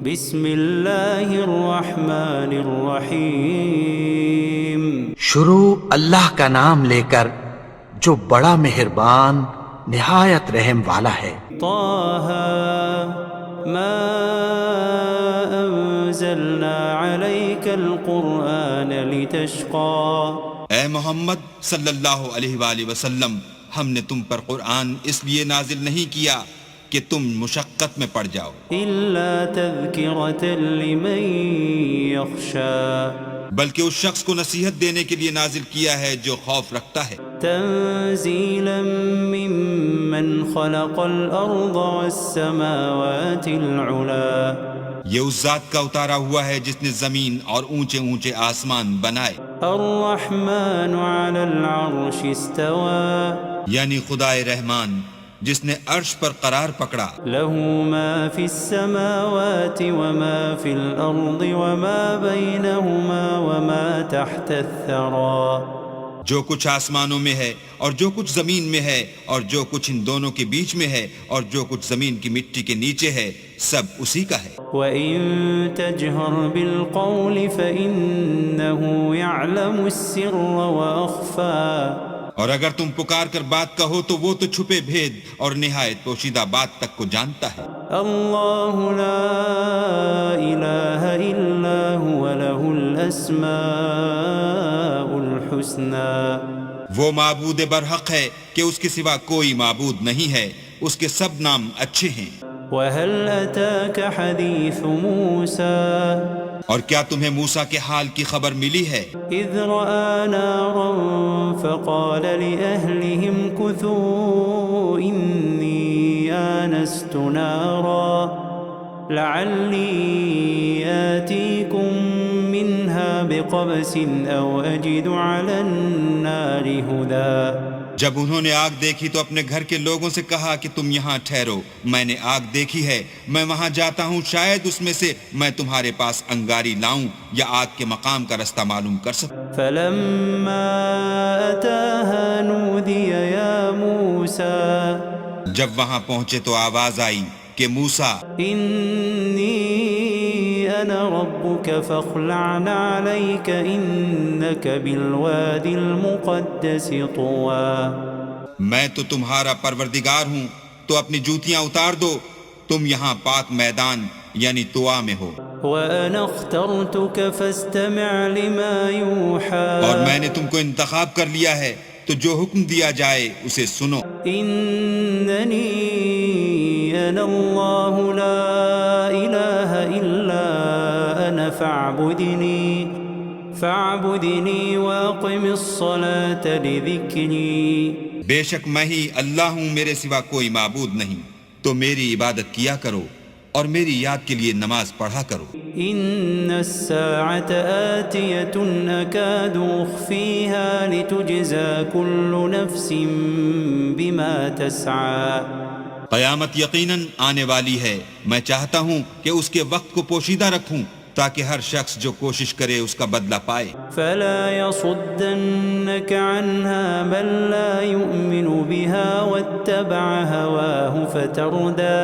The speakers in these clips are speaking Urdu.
بسم اللہ الرحمن الرحیم شروع اللہ کا نام لے کر جو بڑا مہربان نہایت رحم والا ہے۔ طه ما انزلنا عليك القرآن لتشقى اے محمد صلی اللہ علیہ وآلہ وسلم، ہم نے تم پر قرآن اس لیے نازل نہیں کیا کہ تم مشقت میں پڑ جاؤ، إلا تذكرة لمن يخشى بلکہ اس شخص کو نصیحت دینے کے لیے نازل کیا ہے جو خوف رکھتا ہے، تنزيلا ممن خلق الأرض والسماوات العلا یہ اس ذات کا اتارا ہوا ہے جس نے زمین اور اونچے اونچے آسمان بنائے، الرحمن على العرش استوى یعنی خدائے رحمان جس نے عرش پر قرار پکڑا، له ما في السماوات وما في الأرض وما بينهما وما تحت الثرى جو کچھ آسمانوں میں ہے اور جو کچھ زمین میں ہے اور جو کچھ ان دونوں کے بیچ میں ہے اور جو کچھ زمین کی مٹی کے نیچے ہے، سب اسی کا ہے۔ وَإِن تَجْهَرْ بِالْقَوْلِ فَإِنَّهُ يَعْلَمُ السِّرَّ وَأَخْفَى اور اگر تم پکار کر بات کہو تو وہ تو چھپے بھید اور نہایت پوشیدہ بات تک کو جانتا ہے۔ اللہ لا الہ الا هو له الاسماء الحسنى وہ معبود برحق ہے کہ اس کے سوا کوئی معبود نہیں ہے، اس کے سب نام اچھے ہیں۔ وهل اتاك حدیث موسیٰ اور کیا تمہیں موسیٰ کے حال کی خبر ملی ہے؟ اذ رأى نارا فقال لأهلهم كثوا إني آنست نارا لعلي آتيكم منها بقبس أو أجد على النار هدى جب انہوں نے آگ دیکھی تو اپنے گھر کے لوگوں سے کہا کہ تم یہاں ٹھہرو، میں نے آگ دیکھی ہے، میں وہاں جاتا ہوں، شاید اس میں سے میں تمہارے پاس انگاری لاؤں یا آگ کے مقام کا رستہ معلوم کر سکوں۔ فلما أتاها نودي يا موسى جب وہاں پہنچے تو آواز آئی کہ موسیٰ، إني أنا ربك فاخلع عليك إنك بالواد المقدس طوى میں تو تمہارا پروردگار ہوں، تو اپنی جوتیاں اتار دو، تم یہاں پاک میدان یعنی طوا میں ہو، وأنا اخترتك فاستمع لما يوحى اور میں نے تم کو انتخاب کر لیا ہے، تو جو حکم دیا جائے اسے سنو۔ إنني أنا الله لا إله إلا أنا فاعبدني وأقم الصلاة لذكري بے شک میں ہی اللہ ہوں، میرے سوا کوئی معبود نہیں، تو میری عبادت کیا کرو اور میری یاد کے لیے نماز پڑھا کرو۔ إن الساعة آتية أكاد أخفيها لتجزى كل نفس بما تسعى قیامت یقیناً آنے والی ہے، میں چاہتا ہوں کہ اس کے وقت کو پوشیدہ رکھوں تاکہ ہر شخص جو کوشش کرے اس کا بدلہ پائے۔ فلا يصدنك عنها من لا يؤمن بها واتبع هواه فتردى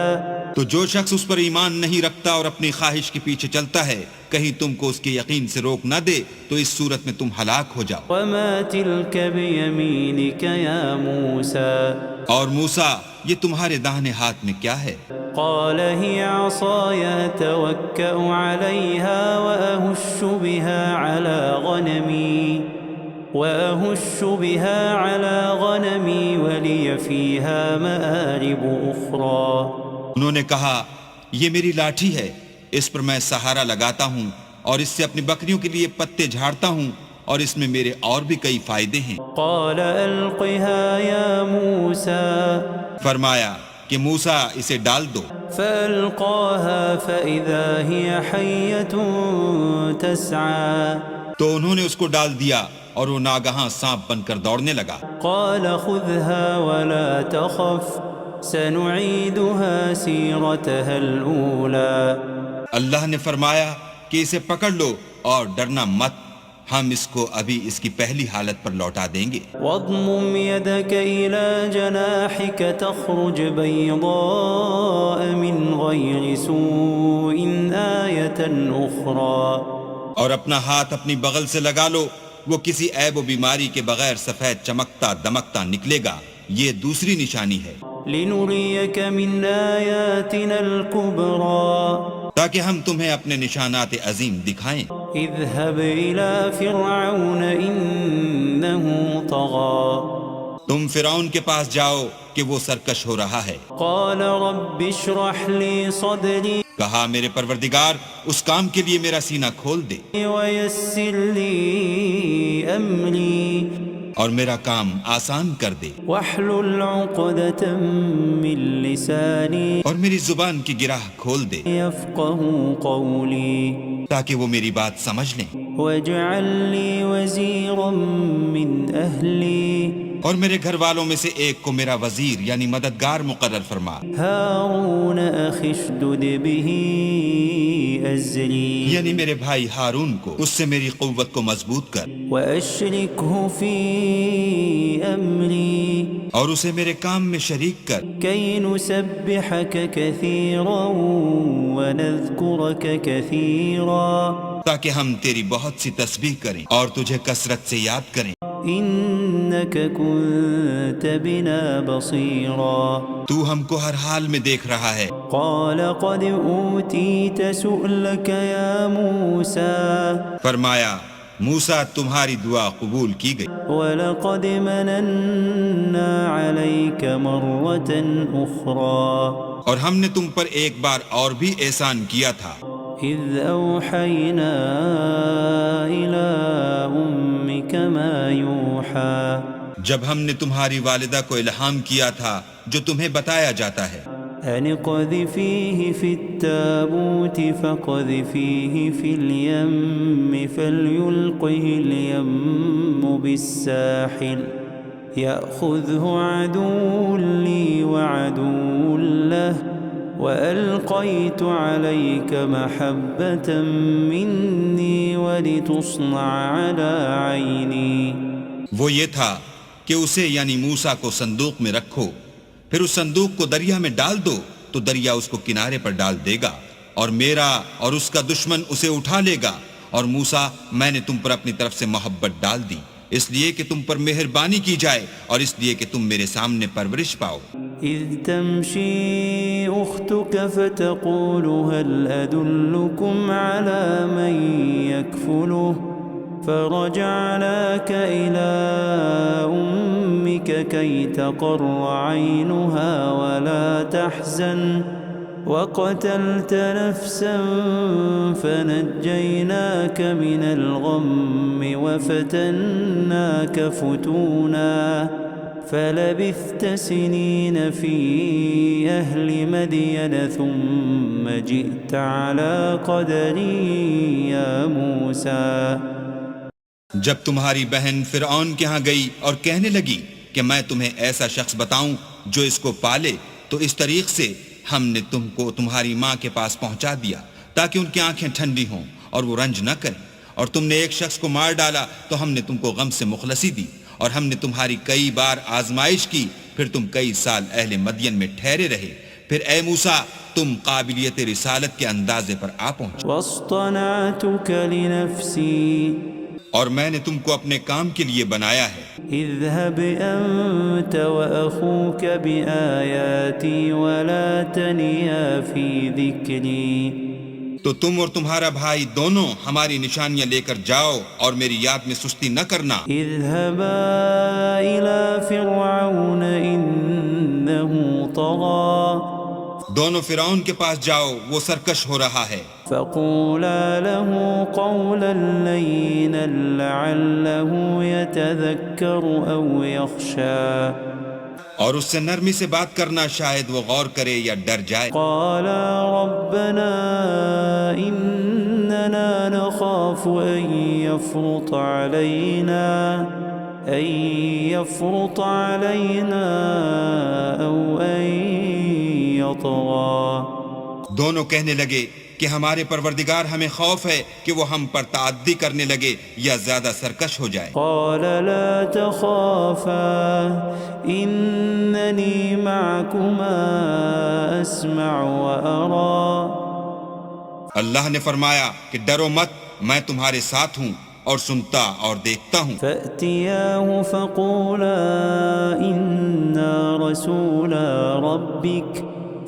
تو جو شخص اس پر ایمان نہیں رکھتا اور اپنی خواہش کے پیچھے چلتا ہے، کہیں تم کو اس کے یقین سے روک نہ دے تو اس صورت میں تم ہلاک ہو جاؤ۔ وما تلك بيمينك يا موسى اور موسیٰ، یہ تمہارے داہنے ہاتھ میں کیا ہے؟ قال هي عصاي أتوكأ عليها وأهش بها على غنمي ولي فيها مآرب أخرى انہوں نے کہا، یہ میری لاٹھی ہے، اس پر میں سہارا لگاتا ہوں اور اس سے اپنی بکریوں کے لیے پتے جھاڑتا ہوں اور اس میں میرے اور بھی کئی فائدے ہیں۔ قال ألقها يا موسى فرمایا کہ موسیٰ اسے ڈال دو، فألقاها فإذا هي حية تسعى تو انہوں نے اس کو ڈال دیا اور وہ ناگہاں سانپ بن کر دوڑنے لگا۔ قال خذها ولا تخف سنعيدها سيرتها الأولى اللہ نے فرمایا کہ اسے پکڑ لو اور ڈرنا مت، ہم اس کو ابھی اس کی پہلی حالت پر لوٹا دیں گے۔ واضمم يدك إلى جناحك تخرج بيضاء من غير سوء آية أخرى۔ اور اپنا ہاتھ اپنی بغل سے لگا لو، وہ کسی عیب و بیماری کے بغیر سفید چمکتا دمکتا نکلے گا، یہ دوسری نشانی ہے، لنريك من آياتنا الكبرى تاکہ ہم تمہیں اپنے نشانات عظیم دکھائیں۔ اذهب إلى فرعون إنه طغى تم فرعون کے پاس جاؤ کہ وہ سرکش ہو رہا ہے۔ قال رب اشرح لي صدري کہا میرے پروردگار اس کام کے لیے میرا سینہ کھول دے ويسر لي أمري اور میرا کام آسان کر دے، واحلل عقدة من لساني اور میری زبان کی گرہ کھول دے يفقهوا قولي تاکہ وہ میری بات سمجھ لیں، واجعل لي وزيرا من أهلي اور میرے گھر والوں میں سے ایک کو میرا وزیر یعنی مددگار مقرر فرما، هارون أخي اشدد به أزري یعنی میرے بھائی ہارون کو اس سے میری قوت کو مضبوط کر، وأشركه في أمري اور اسے میرے کام میں شریک کر، كي نسبحك كثيرا ونذكرك كثيرا تاکہ ہم تیری بہت سی تسبیح کریں اور تجھے کثرت سے یاد کریں، إنك كنت بنا بصيرا تو ہم کو ہر حال میں دیکھ رہا ہے۔ قال قد أوتيت سؤلك يا موسى فرمایا موسیٰ تمہاری دعا قبول کی گئی، ولقد مننا عليك مرة أخرى اور ہم نے تم پر ایک بار اور بھی احسان کیا تھا، إذ أوحينا إلى أمك ما يوحى جب ہم نے تمہاری والدہ کو الہام کیا تھا جو تمہیں بتایا جاتا ہے، أن اقذفيه في التابوت فاقذفيه في اليم فليلقه اليم بالساحل يأخذه عدو لي وعدو له وألقيت عليك محبة مني ولتصنع على عيني۔ وہ یہ تھا کہ اسے یعنی موسیٰ کو صندوق میں رکھو، پھر اس صندوق کو دریا میں ڈال دو تو دریا اس کو کنارے پر ڈال دے گا، اور میرا اور اس کا دشمن اسے اٹھا لے گا، اور موسیٰ میں نے تم پر اپنی طرف سے محبت ڈال دی، اس لیے کہ تم پر مہربانی کی جائے اور اس لیے کہ تم میرے سامنے پرورش پاؤ۔ إذ تمشي أختك فتقول هل أدلكم على من يكفله فرجعناك إلى أمك كي تقر عينها ولا تحزن وقتلت نفسا فنجيناك من الغم وفتناك فتونا فلبثت سنين في أهل مدين ثم جئت على قدر يا موسى۔ جب تمہاری بہن فرعون کے ہاں گئی اور کہنے لگی کہ میں تمہیں ایسا شخص بتاؤں جو اس کو پالے، تو اس طریق سے ہم نے تم کو تمہاری ماں کے پاس پہنچا دیا تاکہ ان کی آنکھیں ٹھنڈی ہوں اور وہ رنج نہ کریں، اور تم نے ایک شخص کو مار ڈالا تو ہم نے تم کو غم سے مخلصی دی، اور ہم نے تمہاری کئی بار آزمائش کی، پھر تم کئی سال اہل مدین میں ٹھہرے رہے، پھر اے موسیٰ تم قابلیت رسالت کے اندازے پر آ پہنچے، واصطنعتك لنفسي اور میں نے تم کو اپنے کام کے لیے بنایا ہے، اذهب أنت وأخوك بآياتي ولا تنيا في ذكري۔ تو تم اور تمہارا بھائی دونوں ہماری نشانیاں لے کر جاؤ اور میری یاد میں سستی نہ کرنا۔ اذهبا إلى فرعون إنه طغى دونوں فرعون کے پاس جاؤ، وہ سرکش ہو رہا ہے، فقولا له قولا لينا لعله يتذكر أو يخشى اور اس سے نرمی سے بات کرنا، شاید وہ غور کرے یا ڈر جائے۔ قالا ربنا إننا نخاف أن يفرط علينا أو أن يطغى۔ دونوں کہنے لگے کہ ہمارے پروردگار ہمیں خوف ہے کہ وہ ہم پر تعدی کرنے لگے یا زیادہ سرکش ہو جائے۔ قال لا تخافا إنني معكما أسمع وأرى۔ اللہ نے فرمایا کہ ڈرو مت، میں تمہارے ساتھ ہوں اور سنتا اور دیکھتا ہوں۔ فأتياه فقولا إنا رسولا ربك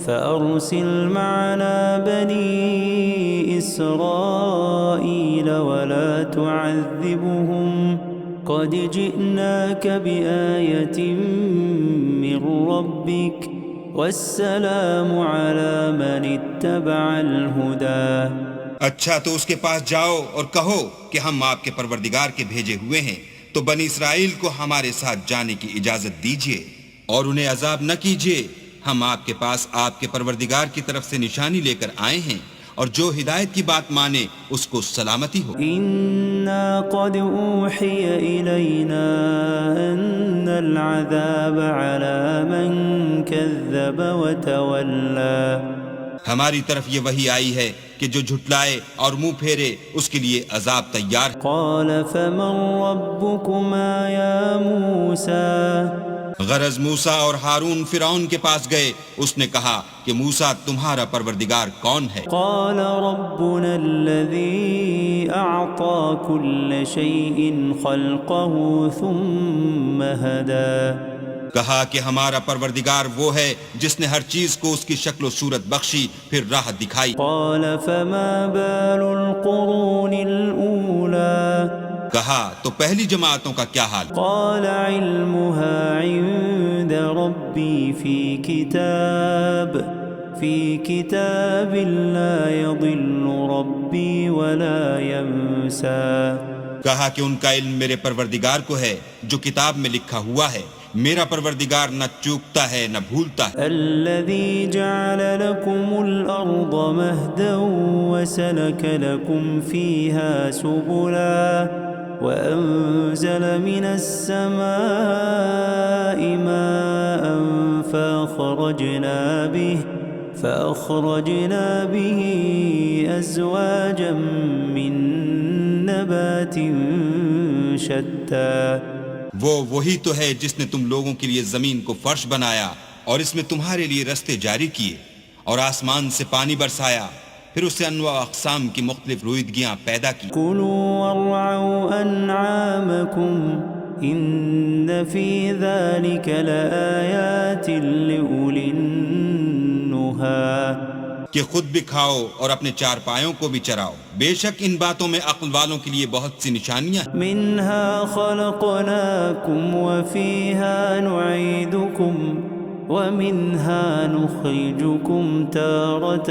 فأرسل معنا بني إسرائيل ولا تعذبهم قد جئناك بآية من ربك والسلام على من اتبع الهدى۔ اچھا تو اس کے پاس جاؤ اور کہو کہ ہم آپ کے پروردگار کے بھیجے ہوئے ہیں، تو بنی اسرائیل کو ہمارے ساتھ جانے کی اجازت دیجیے اور انہیں عذاب نہ کیجیے۔ ہم آپ کے پاس آپ کے پروردگار کی طرف سے نشانی لے کر آئے ہیں، اور جو ہدایت کی بات مانے اس کو سلامتی ہو۔ إنا قد أوحي إلينا أن العذاب على من كذب وتولى۔ ہماری طرف یہ وحی آئی ہے کہ جو جھٹلائے اور منہ پھیرے اس کے لیے عذاب تیار ہے۔ قال فمن ربكما يا موسى؟ غرض موسیٰ اور ہارون فرعون کے پاس گئے، اس نے کہا کہ موسیٰ تمہارا پروردگار کون ہے؟ قال ربنا الذي أعطى كل شيء خلقه ثم هدى۔ کہا کہ ہمارا پروردگار وہ ہے جس نے ہر چیز کو اس کی شکل و صورت بخشی پھر راہ دکھائی۔ قال فما بال القرون الأولى؟ کہا تو پہلی جماعتوں کا کیا حال؟ قال علمها عند ربي في كتاب لا يضل ربي ولا ينسى۔ کہا کہ ان کا علم میرے پروردگار کو ہے جو کتاب میں لکھا ہوا ہے، میرا پروردگار نہ چوکتا ہے نہ بھولتا ہے۔ الذي جعل لكم الأرض مهدا وسلك لكم فيها سبلا وأنزل من السماء ماء فأخرجنا به أزواجا من نبات شتى۔ وہی تو ہے جس نے تم لوگوں کے لیے زمین کو فرش بنایا اور اس میں تمہارے لیے رستے جاری کیے، اور آسمان سے پانی برسایا، پھر اس سے انواع اقسام کی مختلف رویدگیاں پیدا کی۔ كلوا وارعوا أنعامكم إن في ذلك لآيات لأولي النهى۔ کہ خود بھی کھاؤ اور اپنے چار پایوں کو بھی چراؤ، بے شک ان باتوں میں عقل والوں کے لیے بہت سی نشانیاں ہیں۔ منها خلقناكم وفيها نعيدكم ومنها نخرجكم تارة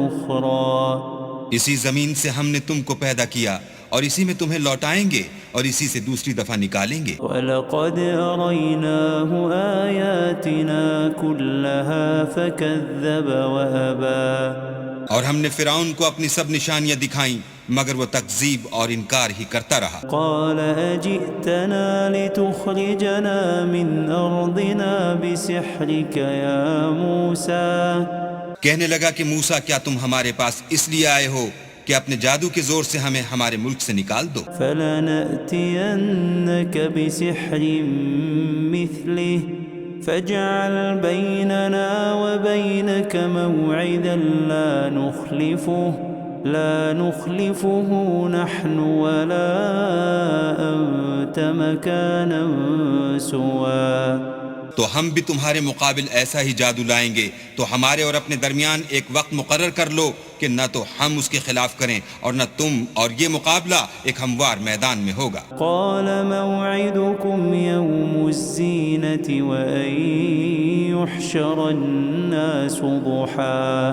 أخرى۔ اسی زمین سے ہم نے تم کو پیدا کیا اور اسی میں تمہیں لوٹائیں گے اور اسی سے دوسری دفعہ نکالیں گے۔ وَلَقَدْ أَرَيْنَاهُ آيَاتِنَا كُلَّهَا فَكَذَّبَ وَأَبَى۔ اور ہم نے فرعون کو اپنی سب نشانیاں دکھائیں مگر وہ تکذیب اور انکار ہی کرتا رہا۔ قَالَ أَجِئْتَنَا لِتُخْرِجَنَا مِنْ أَرْضِنَا بِسِحْرِكَ يَا مُوسَى۔ کہنے لگا کہ موسیٰ کیا تم ہمارے پاس اس لیے آئے ہو کہ اپنے جادو کے زور سے ہمیں ہمارے ملک سے نکال دو؟ فَلَنَأْتِيَنَّكَ بِسِحْرٍ مِثْلِهِ فَاجْعَلْ بَيْنَنَا وَبَيْنَكَ مَوْعِدًا لا نخلفه نحن ولا أنت مكانا سوا۔ تو ہم بھی تمہارے مقابل ایسا ہی جادو لائیں گے، تو ہمارے اور اپنے درمیان ایک وقت مقرر کر لو کہ نہ تو ہم اس کے خلاف کریں اور نہ تم، اور یہ مقابلہ ایک ہموار میدان میں ہوگا۔ قال موعدكم يوم الزينة وأن يحشر الناس ضحى۔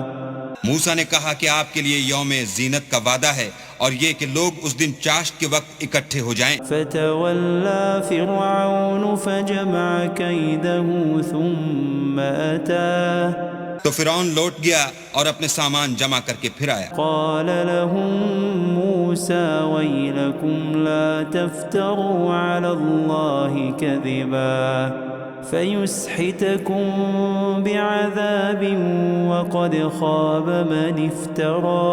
موسیٰ نے کہا کہ آپ کے لیے یوم زینت کا وعدہ ہے اور یہ کہ لوگ اس دن چاشت کے وقت اکٹھے ہو جائیں۔ فتولى فرعون فجمع كيده ثم أتى۔ تو فرعون لوٹ گیا اور اپنے سامان جمع کر کے پھر آیا۔ قال لهم موسى ويلكم لا تفتروا على الله كذبا فيسحتكم بعذاب وقد خاب من افترى.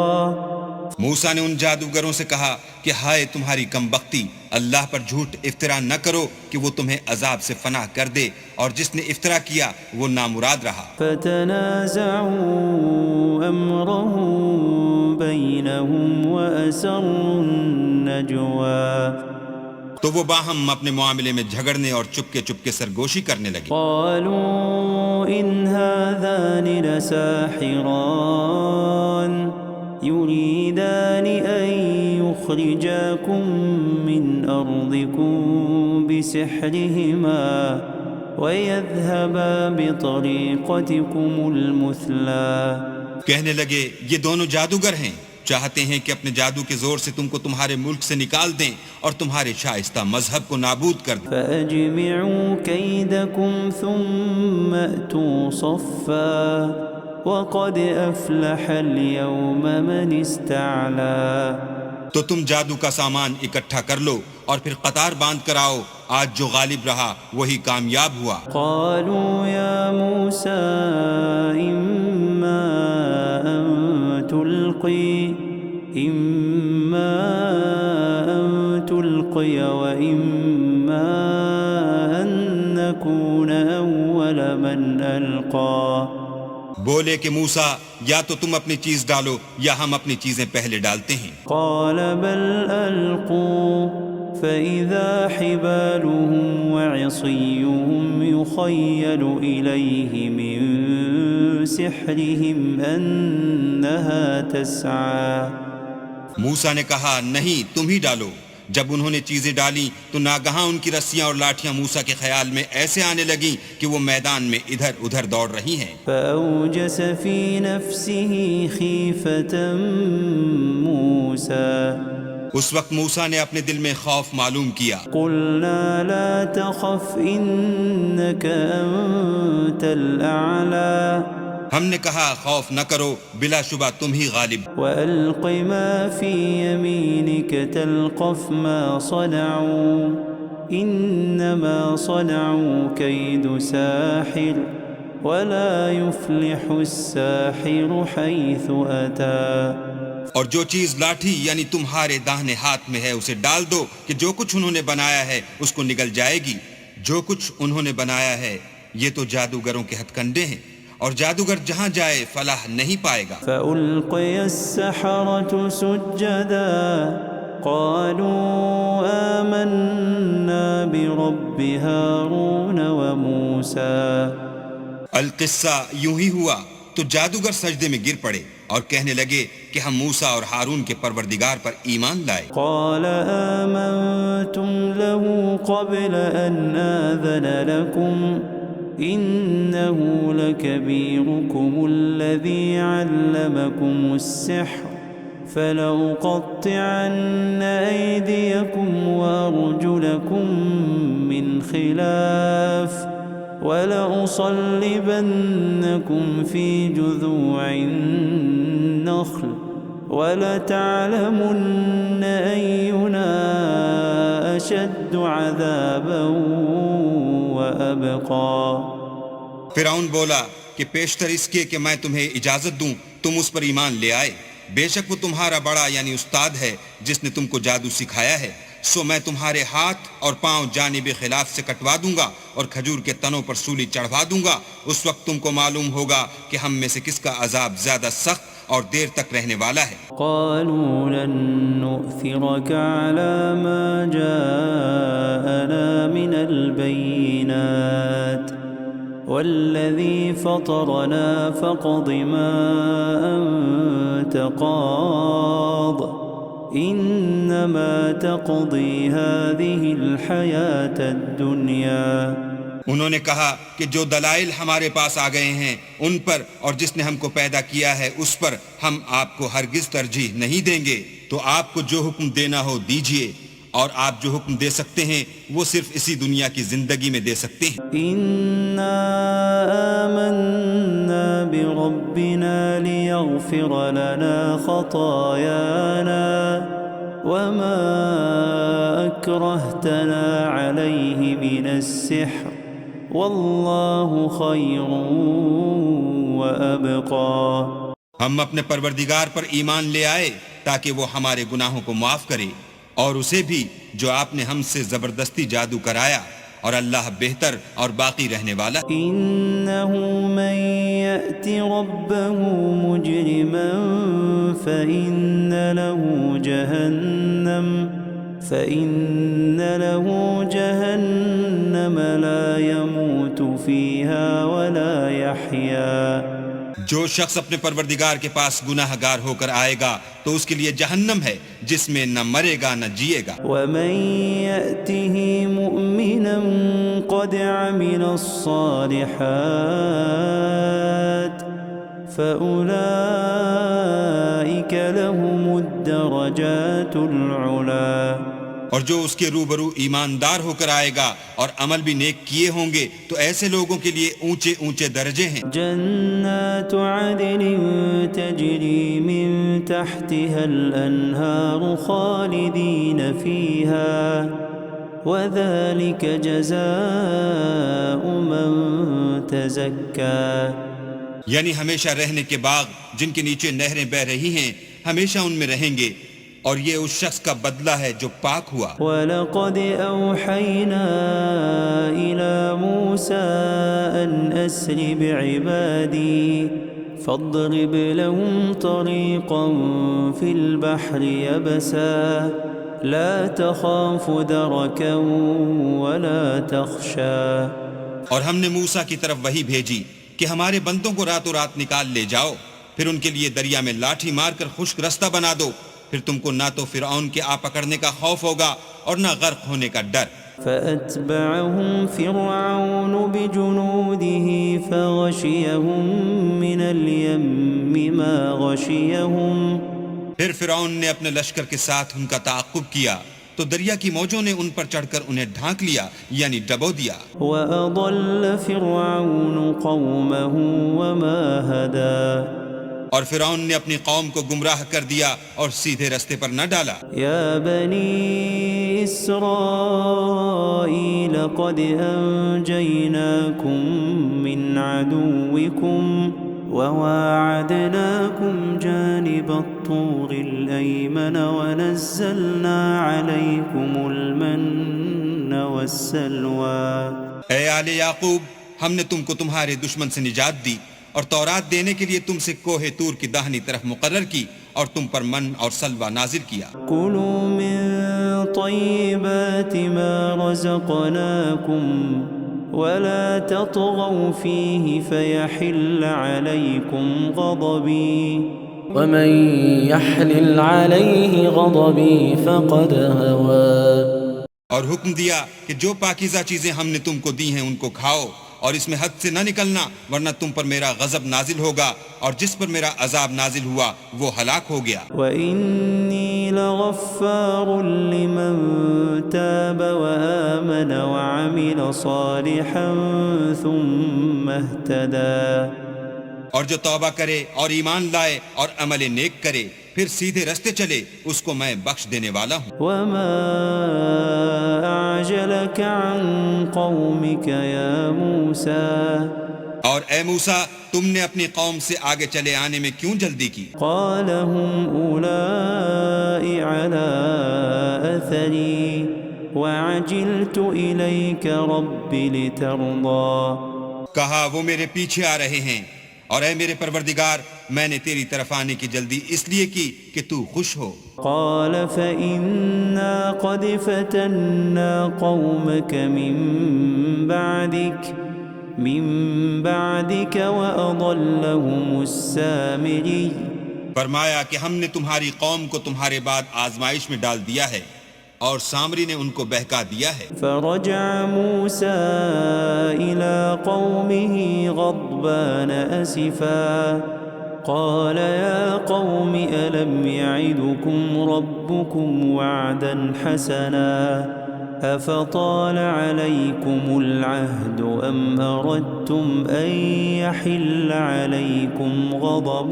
موسیٰ نے ان جادوگروں سے کہا کہ ہائے تمہاری کم بختی، اللہ پر جھوٹ افطرا نہ کرو کہ وہ تمہیں عذاب سے فنا کر دے، اور جس نے افطرا کیا وہ نامراد رہا. فتنازعوا امرهم بينهم واسروا النجوى. تو وہ باہم اپنے معاملے میں جھگڑنے اور چپکے چپکے سرگوشی کرنے لگے. قالوا ان هذان لساحران يريدان ان يخرجاكم من ارضكم بسحرهما ويذهبا بطريقتكم المثلى. کہنے لگے یہ دونوں جادوگر ہیں، چاہتے ہیں کہ اپنے جادو کے زور سے تم کو تمہارے ملک سے نکال دیں اور تمہارے شائستہ مذہب کو نابود کر دیں. فأجمعوا كيدكم ثم ائتوا صفا وقد أفلح اليوم من استعلى. تو تم جادو کا سامان اکٹھا کر لو اور پھر قطار باندھ کر آؤ، آج جو غالب رہا وہی کامیاب ہوا. قالوا يا موسى إما أن تلقي وإما أن نكون أول من ألقى. بولے کہ موسیٰ یا تو تم اپنی چیز ڈالو یا ہم اپنی چیزیں پہلے ڈالتے ہیں. قال بل ألقوا فإذا حبالهم وعصيهم يخيل إليه من سحرهم أنها تسعى. موسیٰ نے کہا نہیں تم ہی ڈالو. جب انہوں نے چیزیں ڈالی تو ناگہاں ان کی رسیاں اور لاٹھیاں موسیٰ کے خیال میں ایسے آنے لگیں کہ وہ میدان میں ادھر ادھر دوڑ رہی ہیں. فأوجس في نفسه خيفة موسى. اس وقت موسیٰ نے اپنے دل میں خوف معلوم کیا. قلنا لا تخف إنك أنت الأعلى. ہم نے کہا خوف نہ کرو، بلا شبہ تم ہی غالب. وألق ما في يمينك تلقف ما صنعوا إنما صنعوا كيد ساحر ولا يفلح الساحر حيث أتى. اور جو چیز لاٹھی یعنی تمہارے داہنے ہاتھ میں ہے اسے ڈال دو کہ جو کچھ انہوں نے بنایا ہے اس کو نگل جائے گی. جو کچھ انہوں نے بنایا ہے یہ تو جادوگروں کے ہتھ کنڈے ہیں، اور جادوگر جہاں جائے فلاح نہیں پائے گا. فألقي السحرة سجدا قالوا آمنا برب هارون وموسى. القصہ یوں ہی ہوا تو جادوگر سجدے میں گر پڑے اور کہنے لگے کہ ہم موسیٰ اور ہارون کے پروردگار پر ایمان لائے. قال آمنتم له قبل أن آذن لكم إنه لكبيركم الذي علمكم السحر فلأقطعن أيديكم وأرجلكم من خلاف وَلَأُصَلِّبَنَّكُمْ فِي جُذُوعِ النَّخْلِ وَلَتَعْلَمُنَّ أَيُّنَا أَشَدُّ عَذَابًا وَأَبْقَى. فرعون بولا کہ پیشتر اس کے کہ میں تمہیں اجازت دوں تم اس پر ایمان لے آئے، بے شک وہ تمہارا بڑا یعنی استاد ہے جس نے تم کو جادو سکھایا ہے. سو میں تمہارے ہاتھ اور پاؤں جانب خلاف سے کٹوا دوں گا اور کھجور کے تنوں پر سولی چڑھوا دوں گا. اس وقت تم کو معلوم ہوگا کہ ہم میں سے کس کا عذاب زیادہ سخت اور دیر تک رہنے والا ہے. قالوا لن نؤثرك على ما جاءنا من البينات والذي فطرنا فاقض ما أنت قاض إنما تقضي هذه الحياة الدنيا. انہوں نے کہا کہ جو دلائل ہمارے پاس آ گئے ہیں ان پر اور جس نے ہم کو پیدا کیا ہے اس پر ہم آپ کو ہرگز ترجیح نہیں دیں گے. تو آپ کو جو حکم دینا ہو دیجئے، اور آپ جو حکم دے سکتے ہیں وہ صرف اسی دنیا کی زندگی میں دے سکتے ہیں. إنا آمنا بربنا ليغفر لنا خطايانا وما أكرهتنا عليه من السحر واللہ خیر وابقى۔ ہم اپنے پروردگار پر ایمان لے آئے تاکہ وہ ہمارے گناہوں کو معاف کرے، اور اسے بھی جو آپ نے ہم سے زبردستی جادو کرایا، اور اللہ بہتر اور باقی رہنے والا۔ إنه من يأت ربه مجرما فإن له جهنم لا يموت فيها ولا يحيا۔ جو شخص اپنے پروردگار کے پاس گناہ گار ہو کر آئے گا تو اس کے لیے جہنم ہے جس میں نہ مرے گا نہ جیے گا۔ ومن يأته مؤمنا قد عمل الصالحات فأولئك لهم الدرجات العلا۔ اور جو اس کے روبرو ایماندار ہو کر آئے گا اور عمل بھی نیک کیے ہوں گے تو ایسے لوگوں کے لیے اونچے اونچے درجے ہیں۔ جنات عدن تجری من تحتها الانہار خالدین فیہا وذلك جزاء من تزکا۔ یعنی ہمیشہ رہنے کے باغ جن کے نیچے نہریں بہ رہی ہیں، ہمیشہ ان میں رہیں گے، اور یہ اس شخص کا بدلہ ہے جو پاک ہوا۔ وَلَقَدْ أَوْحَيْنَا إِلَى مُوسَىٰ أَنْ أَسْرِ بِعِبَادِي فَاضْرِبْ لَهُمْ طَرِيقًا فِي الْبَحْرِ يَبَسًا لَا تَخَافُ دَرَكًا وَلَا تَخْشَىٰ۔ اور ہم نے موسیٰ کی طرف وحی بھیجی کہ ہمارے بندوں کو راتوں رات نکال لے جاؤ، پھر ان کے لیے دریا میں لاٹھی مار کر خشک رستہ بنا دو، پھر تم کو نہ تو فرعون کے آ پکڑنے کا خوف ہوگا اور نہ غرق ہونے کا ڈر۔ فَأَتْبَعَهُمْ فِرْعَوْنُ بِجُنُودِهِ فَغَشِيَهُمْ مِنَ الْيَمِّ مَا غَشِيَهُمْ۔ پھر فرعون نے اپنے لشکر کے ساتھ ان کا تعاقب کیا تو دریا کی موجوں نے ان پر چڑھ کر انہیں ڈھانک لیا، یعنی ڈبو دیا۔ وَأَضَلَّ فِرْعَوْنُ قَوْمَهُ وَمَا هَدَىٰ۔ اور فرعون نے اپنی قوم کو گمراہ کر دیا اور سیدھے رستے پر نہ ڈالا۔ یا بنی اسرائیل قد انجیناکم من عدوکم وواعدناکم جانب الطور الایمن ونزلنا علیکم المن والسلوى۔ اے آل یعقوب، ہم نے تم کو تمہارے دشمن سے نجات دی اور تورات دینے کے لیے تم سے کوہ طور کی داہنی طرف مقرر کی اور تم پر من اور سلوہ نازل کیا۔ کلوا من طیبات ما رزقناکم ولا تطغوا فیہ فیحل علیکم غضبی ومن يحلل عليه غضبي فقد هوى۔ اور حکم دیا کہ جو پاکیزہ چیزیں ہم نے تم کو دی ہیں ان کو کھاؤ، اور اس میں حد سے نہ نکلنا ورنہ تم پر میرا غضب نازل ہوگا، اور جس پر میرا عذاب نازل ہوا وہ ہلاک ہو گیا۔ وَإِنِّي لَغَفَّارٌ لِّمَن تَابَ وَآمَنَ وَعَمِلَ صَالِحًا ثُمَّ اهْتَدَىٰ۔ اور جو توبہ کرے اور ایمان لائے اور عمل نیک کرے پھر سیدھے رستے چلے، اس کو میں بخش دینے والا ہوں۔ وَمَا أَعْجَلَكَ عَن قَوْمِكَ يَا مُوسَىٰ۔ اور اے موسیٰ، تم نے اپنی قوم سے آگے چلے آنے میں کیوں جلدی کی؟ قَالَ هُمْ أُولَاءِ عَلَىٰ أَثَرِي وَعَجِلْتُ إِلَيْكَ رَبِّ لِتَرْضَىٰ۔ کہا وہ میرے پیچھے آ رہے ہیں، اور اے میرے پروردگار، میں نے تیری طرف آنے کی جلدی اس لیے کی کہ تو خوش ہو۔ قال فإنا قد فتنا قومك من بعدك وأضلهم السامري۔ فرمایا کہ ہم نے تمہاری قوم کو تمہارے بعد آزمائش میں ڈال دیا ہے اور سامری نے ان کو بہکا دیا ہے۔ فرجع موسى إلى قومه غضبان أسفا قال يا قوم ألم يعدكم ربكم وعدا حسنا أفطال عليكم العهد أم أردتم أن يحل عليكم غضب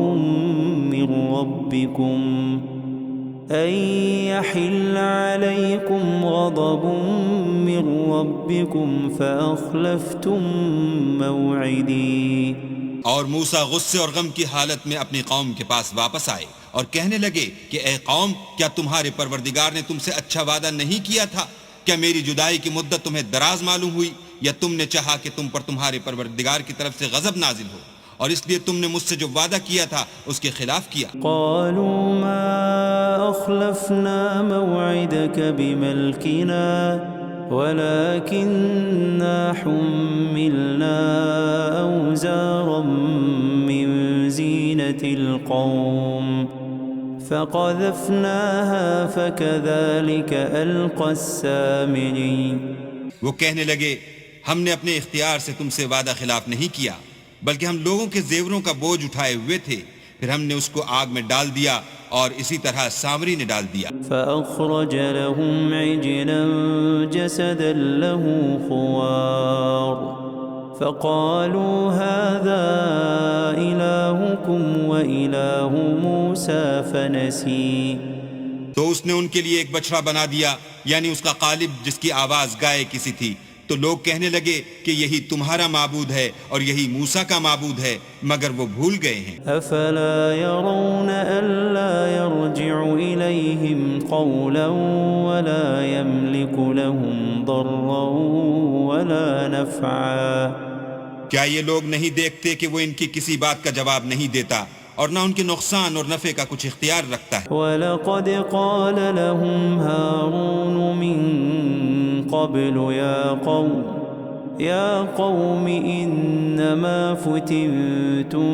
من ربكم أن يحل عليكم غضب من ربكم فأخلفتم موعدي. اور موسیٰ غصے اور غم کی حالت میں اپنی قوم کے پاس واپس آئے اور کہنے لگے کہ اے قوم، کیا تمہارے پروردگار نے تم سے اچھا وعدہ نہیں کیا تھا؟ کیا میری جدائی کی مدت تمہیں دراز معلوم ہوئی، یا تم نے چاہا کہ تم پر تمہارے پروردگار کی طرف سے غضب نازل ہو، اور اس لیے تم نے مجھ سے جو وعدہ کیا تھا اس کے خلاف کیا؟ قالوا ما أخلفنا موعدك بملكنا ولكننا حملنا أوزارا من زينة القوم فقذفناها فكذلك ألقى السامري. وہ کہنے لگے ہم نے اپنے اختیار سے تم سے وعدہ خلاف نہیں کیا، بلکہ ہم لوگوں کے زیوروں کا بوجھ اٹھائے ہوئے تھے، پھر ہم نے اس کو آگ میں ڈال دیا اور اسی طرح سامری نے ڈال دیا. فأخرج لهم عجلا جسدا له خوار فقالوا هذا إلهكم وإله موسى فنسي. تو اس نے ان کے لیے ایک بچڑا بنا دیا، یعنی اس کا قالب جس کی آواز گائے کسی تھی. تو لوگ کہنے لگے کہ یہی تمہارا معبود ہے اور یہی موسیٰ کا معبود ہے، مگر وہ بھول گئے ہیں. افلا يرون الا يرجع اليهم قولا ولا يملك لهم ضرا ولا نفعا. کیا یہ لوگ نہیں دیکھتے کہ وہ ان کی کسی بات کا جواب نہیں دیتا اور نہ ان کے نقصان اور نفع کا کچھ اختیار رکھتا ہے؟ وَلَقَدْ قَالَ لَهُمْ هَارُونُ مِن قَبْلُ يَا قَوْمِ إِنَّمَا فُتِنْتُمْ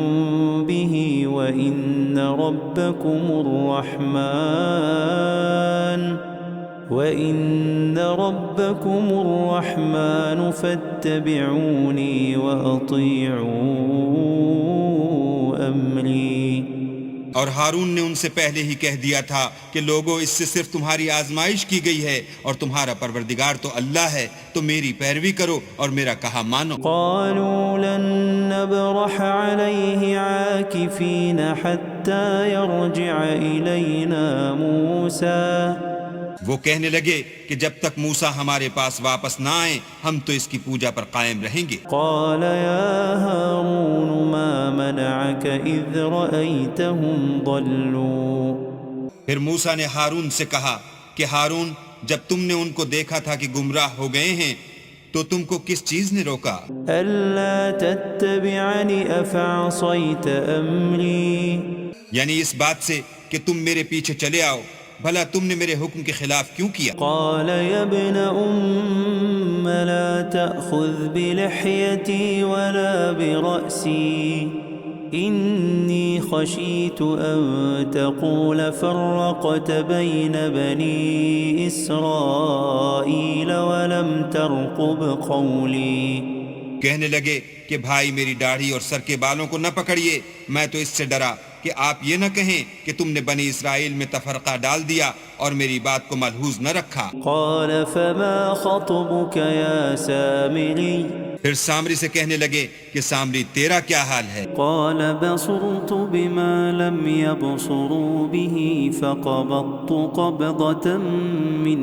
بِهِ وَإِنَّ رَبَّكُمُ الرَّحْمَنُ فَاتَّبِعُونِي وَأَطِيعُوا أَمْرِي. اور ہارون نے ان سے پہلے ہی کہہ دیا تھا کہ لوگوں، اس سے صرف تمہاری آزمائش کی گئی ہے اور تمہارا پروردگار تو اللہ ہے، تو میری پیروی کرو اور میرا کہا مانو. قالوا لن نبرح عليه عاكفين حتى يرجع إلينا موسى. وہ کہنے لگے کہ جب تک موسیٰ ہمارے پاس واپس نہ آئیں ہم تو اس کی پوجا پر قائم رہیں گے. قال يا هارون ما منعك إذ رأيتهم ضلوا. پھر موسیٰ نے ہارون سے کہا کہ ہارون، جب تم نے ان کو دیکھا تھا کہ گمراہ ہو گئے ہیں تو تم کو کس چیز نے روکا؟ ألا تتبعني أفعصيت أمري. یعنی اس بات سے کہ تم میرے پیچھے چلے آؤ، بھلا تم نے میرے حکم کے خلاف کیوں کیا؟ قال يا ابن أم لا تأخذ بلحيتي ولا برأسي إني خشيت أن تقول فرقت بين بني إسرائيل ولم ترقب قولي. کہنے لگے کہ بھائی میری داڑھی اور سر کے بالوں کو نہ پکڑیے، میں تو اس سے ڈرا کہ آپ یہ نہ کہیں کہ تم نے بنی اسرائیل میں تفرقہ ڈال دیا اور میری بات کو ملحوظ نہ رکھا. قال فما خطبك يا سامري. پھر سامری سے کہنے لگے کہ سامری تیرا کیا حال ہے؟ قال بصرت بما لم يبصروا به فقبضت قبضة من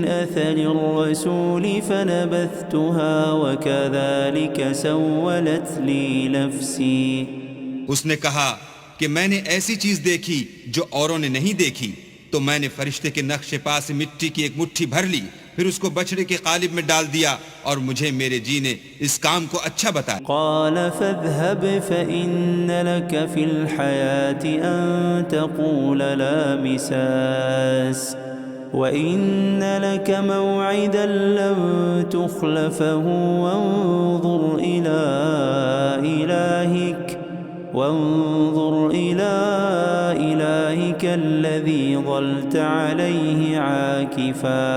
أثر الرسول فنبذتها وكذلك سولت لي نفسي. اس نے کہا کہ میں نے ایسی چیز دیکھی جو اوروں نے نہیں دیکھی، تو میں نے فرشتے کے نقش پا سے مٹی کی ایک مٹھی بھر لی، پھر اس کو بچڑے کے قالب میں ڈال دیا، اور مجھے میرے جی نے اس کام کو اچھا بتایا. قال فاذهب فإن لك في الحياة أن تقول لا مساس وإن لك موعدا لن تخلفه وانظر إلى إلهك الذي ظلت عليه عاكفا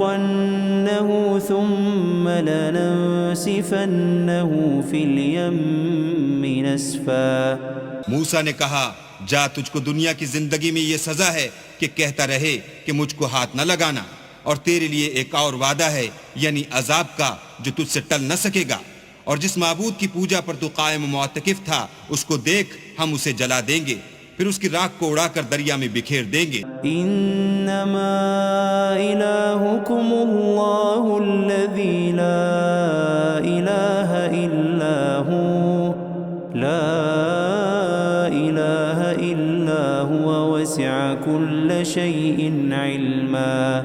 لنحرقنه ثم لننسفنه في اليم نسفا. موسیٰ نے کہا جا، تجھ کو دنیا کی زندگی میں یہ سزا ہے کہ کہتا رہے کہ مجھ کو ہاتھ نہ لگانا، اور تیرے لیے ایک اور وعدہ ہے، یعنی عذاب کا جو تجھ سے ٹل نہ سکے گا، اور جس معبود کی پوجا پر تو قائم و معتکف تھا اس کو دیکھ، ہم اسے جلا دیں گے، پھر اس کی راکھ کو اڑا کر دریا میں بکھیر دیں گے۔ انما الہکم اللہ الذی لا الہ الا ہو لا الہ الا هو وسع كل شیء علما۔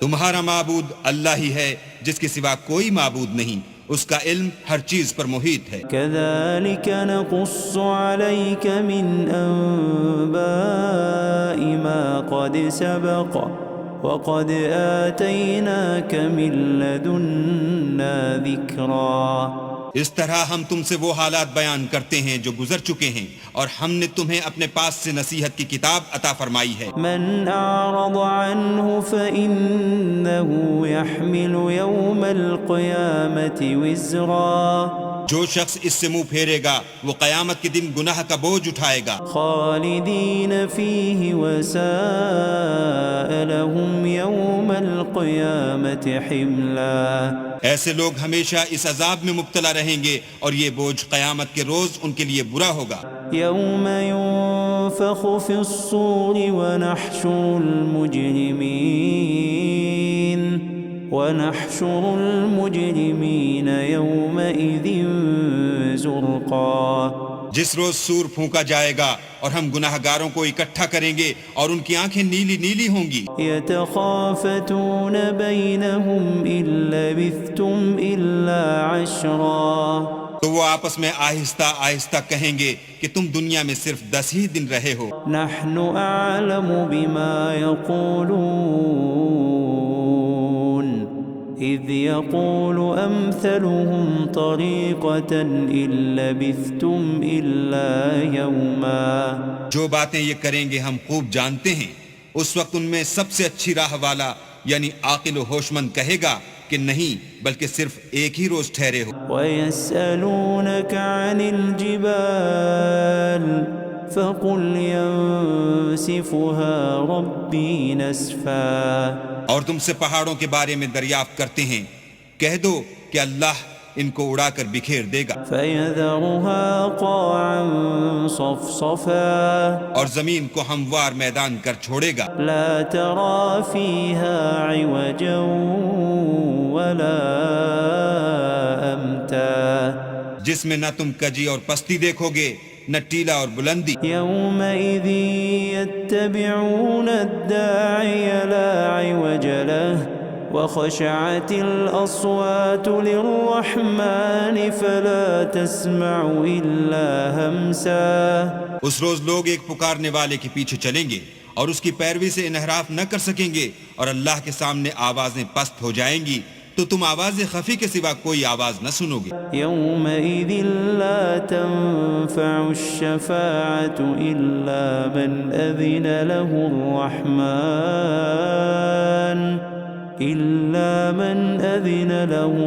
تمہارا معبود اللہ ہی ہے جس کے سوا کوئی معبود نہیں، اس کا علم ہر چیز پر محیط ہے۔ كذلك نقص عليك من أنباء ما قد سبق وقد آتيناك من لدنا ذكرا۔ اس طرح ہم تم سے وہ حالات بیان کرتے ہیں جو گزر چکے ہیں، اور ہم نے تمہیں اپنے پاس سے نصیحت کی کتاب عطا فرمائی ہے۔ من أعرض عنه فإنه يحمل يوم القيامة وزرا۔ جو شخص اس سے منہ پھیرے گا وہ قیامت کے دن گناہ کا بوجھ اٹھائے گا۔ خالدین فیہ وساء لهم یوم القیامت حملا۔ ایسے لوگ ہمیشہ اس عذاب میں مبتلا رہیں گے اور یہ بوجھ قیامت کے روز ان کے لیے برا ہوگا۔ یوم ينفخ فی الصور ونحشر المجرمین یومئذ زرقا۔ جس روز سور پھونکا جائے گا اور ہم گناہ گاروں کو اکٹھا کریں گے اور ان کی آنکھیں نیلی نیلی ہوں گی۔ یتخافتون بینہم ان لبثتم الا عشرا۔ تو وہ آپس میں آہستہ آہستہ کہیں گے کہ تم دنیا میں صرف 10 ہی دن رہے ہو۔ نحن اعلم بما یقولون اذ يقول امثلهم طریقة ان لبثتم الا یوما۔ جو باتیں یہ کریں گے ہم خوب جانتے ہیں۔ اس وقت ان میں سب سے اچھی راہ والا یعنی عاقل و ہوش مند کہے گا کہ نہیں بلکہ صرف ایک ہی روز ٹھہرے ہو۔ وَيَسْأَلُونَكَ عَنِ الْجِبَالِ فَقُلْ يَنسِفُهَا رَبِّي نَسْفًا۔ اور تم سے پہاڑوں کے بارے میں دریافت کرتے ہیں، کہہ دو کہ اللہ ان کو اڑا کر بکھیر دے گا۔ فَيَذَرُهَا قَاعًا صَفْصَفًا۔ اور زمین کو ہموار میدان کر چھوڑے گا۔ لَا تَرَى فِيهَا عِوَجًا وَلَا أَمْتًا۔ جس میں نہ تم کجی اور پستی دیکھو گے نہ ٹیلا اور بلندی۔ يومئذ يتبعون الداعي لا عوج له وخشعت الأصوات للرحمن فلا تسمع إلا همسا۔ اس روز لوگ ایک پکارنے والے کے پیچھے چلیں گے اور اس کی پیروی سے انحراف نہ کر سکیں گے، اور اللہ کے سامنے آوازیں پست ہو جائیں گی تو تم آواز خفی کے سوا کوئی آواز نہ سنو گے۔ يومئذ لا تنفع الشفاعة إلا من أذن له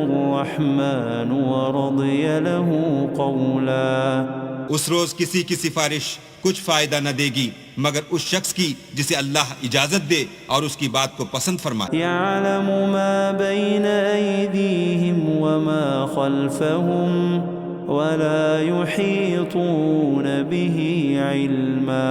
الرحمن ورضي له قولا۔ اس روز کسی کی سفارش کچھ فائدہ نہ دے گی مگر اس شخص کی جسے اللہ اجازت دے اور اس کی بات کو پسند فرمائے۔ يعلم ما بين أيديهم وما خلفهم ولا يحيطون به علما۔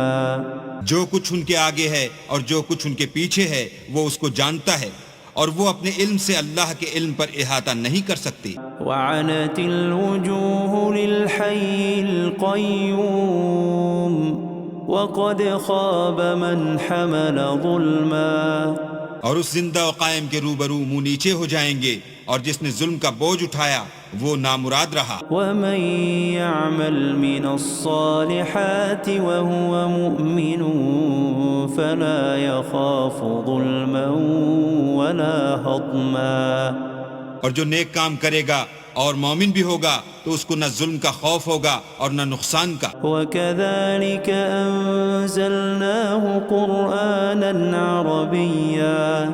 جو کچھ ان کے آگے ہے اور جو کچھ ان کے پیچھے ہے وہ اس کو جانتا ہے، اور وہ اپنے علم سے اللہ کے علم پر احاطہ نہیں کر سکتے۔ وعنت الوجوه للحي القيوم وقد خاب من حمل ظلما۔ اور اس زندہ و قائم کے روبرو منہ نیچے ہو جائیں گے، اور جس نے ظلم کا بوجھ اٹھایا وہ نامراد رہا۔ ومن يعمل من الصالحات وهو مؤمن فلا يخاف ظلما ولا هضما۔ اور جو نیک کام کرے گا اور مومن بھی ہوگا تو اس کو نہ ظلم کا خوف ہوگا اور نہ نقصان کا۔ وَكَذَلِكَ أَنزَلْنَاهُ قُرْآنًا عَرَبِيًّا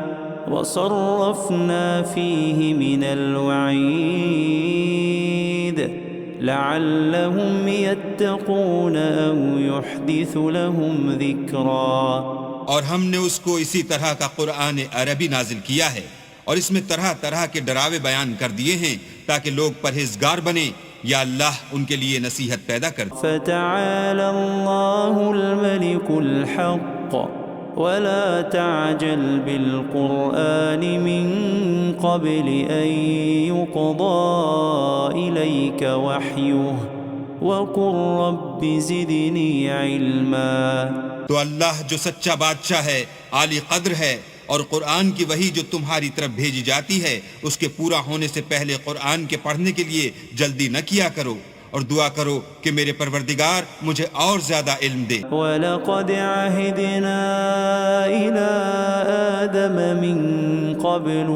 وَصَرَّفْنَا فِيهِ مِنَ الْوَعِيدِ لَعَلَّهُمْ يَتَّقُونَ أَوْ يُحْدِثُ لَهُمْ ذِكْرًا۔ اور ہم نے اس کو اسی طرح کا قرآن عربی نازل کیا ہے، اور اس میں طرح طرح کے ڈراوے بیان کر دیے ہیں تاکہ لوگ پرہیزگار بنیں، یا اللہ ان کے لیے نصیحت پیدا کر دے۔ فتعالى الله الملك الحق ولا تعجل بالقرآن من قبل أن يقضى إليك وحيه وقل رب زدني علما۔ تو اللہ جو سچا بادشاہ ہے، عالی قدر ہے، اور قرآن کی وحی جو تمہاری طرف بھیجی جاتی ہے اس کے پورا ہونے سے پہلے قرآن کے پڑھنے کے لیے جلدی نہ کیا کرو، اور دعا کرو کہ میرے پروردگار مجھے اور زیادہ علم دے۔ وَلَقَدْ عَهِدْنَا إِلَىٰ آدَمَ مِن قَبْلُ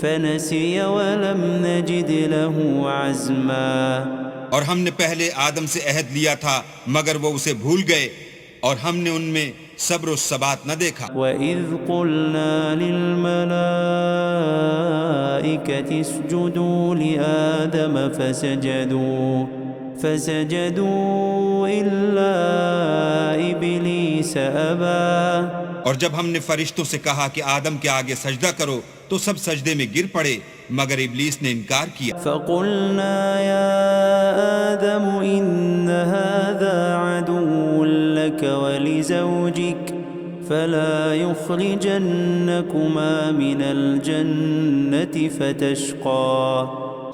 فَنَسِيَ وَلَمْ نَجِدْ لَهُ عَزْمًا۔ اور ہم نے پہلے آدم سے عہد لیا تھا مگر وہ اسے بھول گئے، اور ہم نے ان میں صبر و ثبات نہ دیکھا۔ وَإِذْ قُلْنَا لِلْمَلَائِكَةِ اسْجُدُوا لِآدَمَ فَسَجَدُوا إِلَّا إِبْلِيسَ أَبَى۔ اور جب ہم نے فرشتوں سے کہا کہ آدم کے آگے سجدہ کرو تو سب سجدے میں گر پڑے مگر ابلیس نے انکار کیا۔ فَقُلْنَا يَا آدَمُ إِنَّ هَذَا عَدُوٌّ لَكَ وَلِزَوْجِكَ فَلَا يُخْرِجَنَّكُمَا مِنَ الْجَنَّةِ فَتَشْقَى۔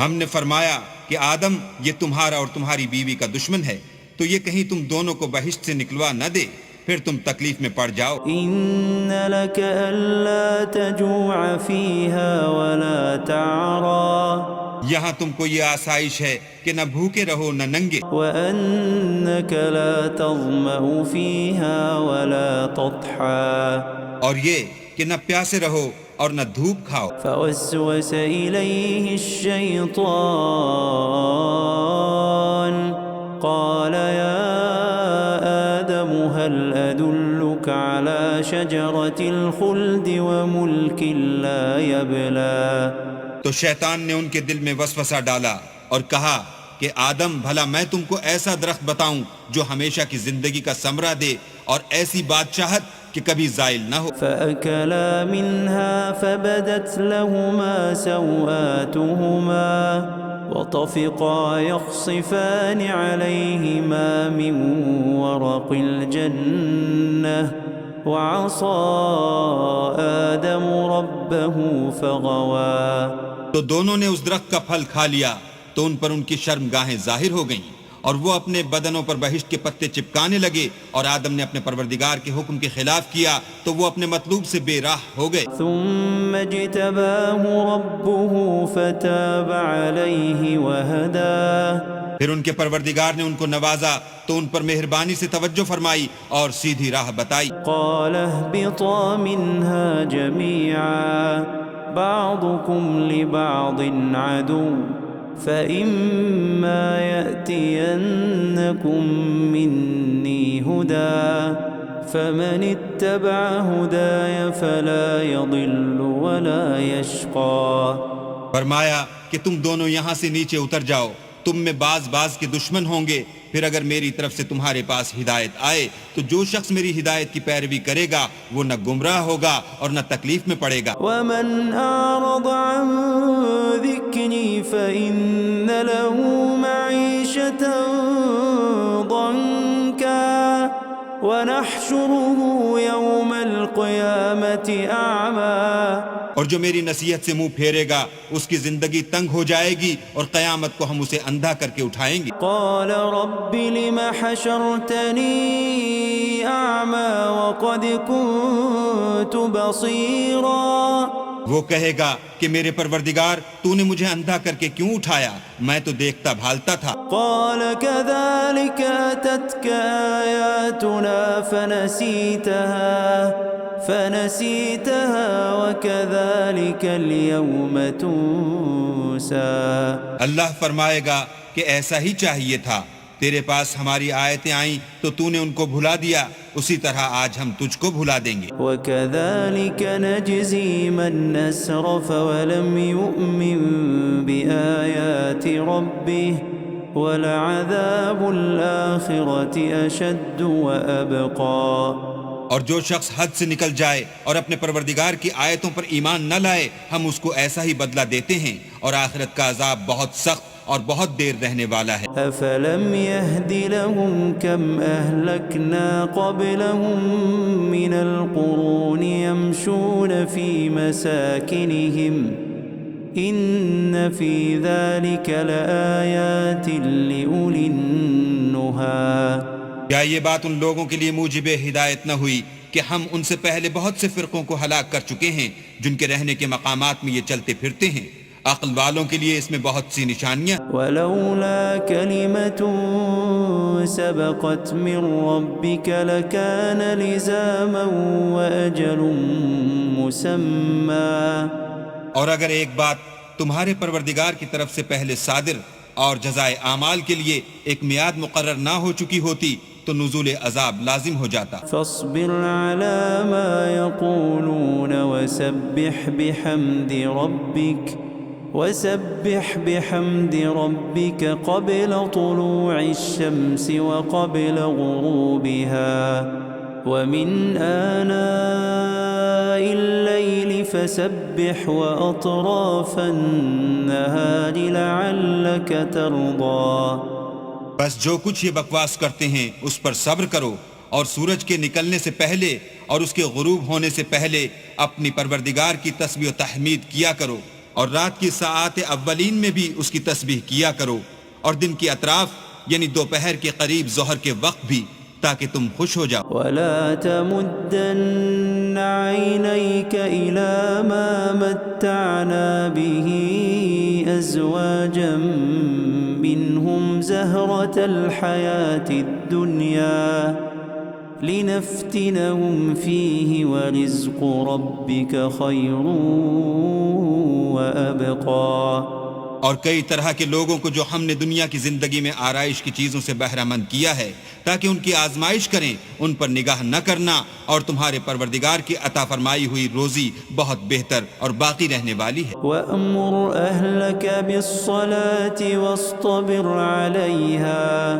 ہم نے فرمایا کہ آدم یہ تمہارا اور تمہاری بیوی کا دشمن ہے، تو یہ کہیں تم دونوں کو بہشت سے نکلوا نہ دے، پھر تم تکلیف میں پڑ جاؤ۔ إِنَّ لَكَ أَلَّا تَجُوعَ فِيهَا وَلَا تَعْرَى۔ یہاں تم کو یہ آسائش ہے کہ نہ بھوکے رہو نہ ننگے، وَأَنَّكَ لَا تَظْمَأُ فِيهَا وَلَا تَضْحَى۔ اور یہ کہ نہ پیاسے رہو اور نہ دھوپ کھاؤ۔ فوسوس إليه الشيطان قال يا آدم هل أدلك على شجرة الخلد وملك لا يبلى۔ تو شیطان نے ان کے دل میں وسوسہ ڈالا اور کہا کہ آدم بھلا میں تم کو ایسا درخت بتاؤں جو ہمیشہ کی زندگی کا ثمرہ دے اور ایسی بادشاہت کہ کبھی زائل نہ ہو۔ فأكلا منها فبدت لهما سوآتهما وطفقا يخصفان عليهما من ورق الجنة وعصى آدم ربه فغوى۔ تو دونوں نے اس درخت کا پھل کھا لیا تو ان پر ان کی شرمگاہیں ظاہر ہو گئیں اور وہ اپنے بدنوں پر بہشت کے پتے چپکانے لگے، اور آدم نے اپنے پروردگار کے حکم کے خلاف کیا تو وہ اپنے مطلوب سے بے راہ ہو گئے۔ ثم اجتباه ربه فتاب عليه وهداه۔ پھر ان کے پروردگار نے ان کو نوازا تو ان پر مہربانی سے توجہ فرمائی اور سیدھی راہ بتائی۔ قال اهبطا منها جميعا بعضكم لبعض عدو فإما يأتينكم مني هدى فمن اتبع هداي فلا يضل ولا يشقى۔ فرمایا کہ تم دونوں یہاں سے نیچے اتر جاؤ، تم میں بعض کے دشمن ہوں گے، پھر اگر میری طرف سے تمہارے پاس ہدایت آئے تو جو شخص میری ہدایت کی پیروی کرے گا وہ نہ گمراہ ہوگا اور نہ تکلیف میں پڑے گا۔ ومن أعرض عن ذكري فإن له معيشة ضنكا ونحشره يوم القيامة أعمى۔ اور جو میری نصیحت سے منہ پھیرے گا اس کی زندگی تنگ ہو جائے گی اور قیامت کو ہم اسے اندھا کر کے اٹھائیں گے۔ قال رب لم حشرتني أعمى وقد كنت بصيرا۔ وہ کہے گا کہ میرے پروردگار تو نے مجھے اندھا کر کے کیوں اٹھایا، میں تو دیکھتا بھالتا تھا۔ قال كذلك أتتك آياتنا فنسيتها وكذلك اليوم تنسى۔ اللہ فرمائے گا کہ ایسا ہی چاہیے تھا، تیرے پاس ہماری آیتیں آئیں تو تو نے ان کو بھلا دیا، اسی طرح آج ہم تجھ کو بھلا دیں گے۔ وكذلك نجزي من أسرف ولم يؤمن بآيات ربه ولعذاب الآخرة أشد وأبقى۔ اور جو شخص حد سے نکل جائے اور اپنے پروردگار کی آیتوں پر ایمان نہ لائے ہم اس کو ایسا ہی بدلہ دیتے ہیں اور آخرت کا عذاب بہت سخت اور بہت دیر رہنے والا ہے۔ أفلم يهد لهم كم أهلكنا قبلهم من القرون يمشون في مساكنهم إن في ذلك لآيات لأولي النهى۔ کیا یہ بات ان لوگوں کے لیے موجب ہدایت نہ ہوئی کہ ہم ان سے پہلے بہت سے فرقوں کو ہلاک کر چکے ہیں جن کے رہنے کے مقامات میں یہ چلتے پھرتے ہیں؟ عقل والوں کے لیے اس میں بہت سی نشانیاں۔ ولولا كلمة سبقت من ربك لكان لزاما وأجل مسمى۔ اور اگر ایک بات تمہارے پروردگار کی طرف سے پہلے صادر اور جزائے اعمال کے لیے ایک میعاد مقرر نہ ہو چکی ہوتی تو نزول عذاب لازم ہو جاتا۔ فاصبر على ما يقولون وسبح بحمد ربك قبل طلوع الشمس وقبل غروبها ومن آناء الليل فسبح وأطراف النهار لعلك ترضى۔ بس جو کچھ یہ بکواس کرتے ہیں اس پر صبر کرو اور سورج کے نکلنے سے پہلے اور اس کے غروب ہونے سے پہلے اپنی پروردگار کی تسبیح و تحمید کیا کرو اور رات کی ساعات اولین میں بھی اس کی تسبیح کیا کرو اور دن کی اطراف یعنی دوپہر کے قریب ظہر کے وقت بھی تاکہ تم خوش ہو جاؤ۔ ولا تمدن عينيك إلى ما متعنا به أزواجا منهم زهرة الحياة الدنيا لنفتنهم فيه ورزق ربك خير وأبقى۔ اور کئی طرح کے لوگوں کو جو ہم نے دنیا کی زندگی میں آرائش کی چیزوں سے بہرہ مند کیا ہے تاکہ ان کی آزمائش کریں، ان پر نگاہ نہ کرنا، اور تمہارے پروردگار کی عطا فرمائی ہوئی روزی بہت بہتر اور باقی رہنے والی ہے۔ وَأْمُرْ أَهْلَكَ بِالصَّلَاةِ وَاصْطَبِرْ عَلَيْهَا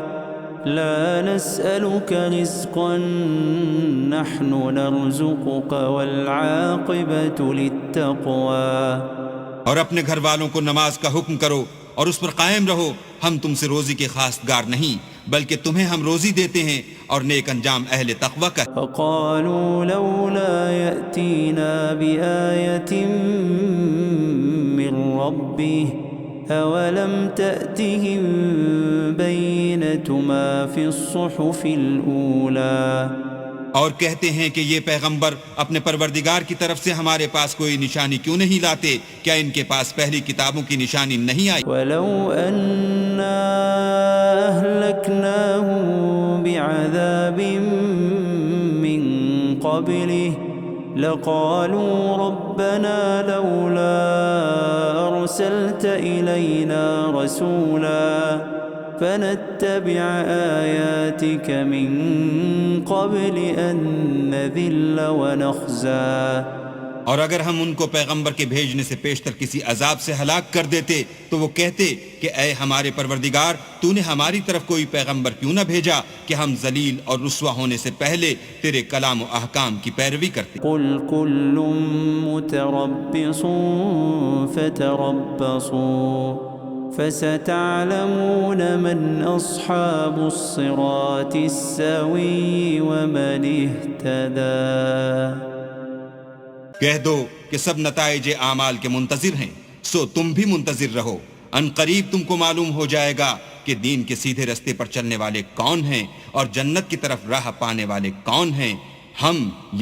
لَا نَسْأَلُكَ رِزْقًا نَحْنُ نَرْزُقُكَ وَالْعَاقِبَةُ لِلتَّقْوَى۔ اور اپنے گھر والوں کو نماز کا حکم کرو اور اس پر قائم رہو، ہم تم سے روزی کے خواستگار نہیں بلکہ تمہیں ہم روزی دیتے ہیں اور نیک انجام اہل تقوی کا۔ فقالوا لولا يأتينا بآية من ربه أولم تأتهم بينة ما في الصحف الأولى۔ اور کہتے ہیں کہ یہ پیغمبر اپنے پروردگار کی طرف سے ہمارے پاس کوئی نشانی کیوں نہیں لاتے؟ کیا ان کے پاس پہلی کتابوں کی نشانی نہیں آئی؟ وَلَوْ أَنَّا أَهْلَكْنَاهُمْ بِعَذَابٍ مِّن قَبْلِهِ لَقَالُوا رَبَّنَا لَوْلَا أَرْسَلْتَ إِلَيْنَا رَسُولًا فنتبع آياتك من قبل أن نذل ونخزى۔ اور اگر ہم ان کو پیغمبر کے بھیجنے سے پیشتر کسی عذاب سے ہلاک کر دیتے تو وہ کہتے کہ اے ہمارے پروردگار تو نے ہماری طرف کوئی پیغمبر کیوں نہ بھیجا کہ ہم ذلیل اور رسوا ہونے سے پہلے تیرے کلام و احکام کی پیروی کرتے۔ قل كل متربص فتربصوا فستعلمون من أصحاب الصراط السوي ومن اهتدى۔ کہہ دو کہ سب نتائج اعمال کے منتظر ہیں، سو تم بھی منتظر رہو، ان قریب تم کو معلوم ہو جائے گا کہ دین کے سیدھے رستے پر چلنے والے کون ہیں اور جنت کی طرف راہ پانے والے کون ہیں۔ ہم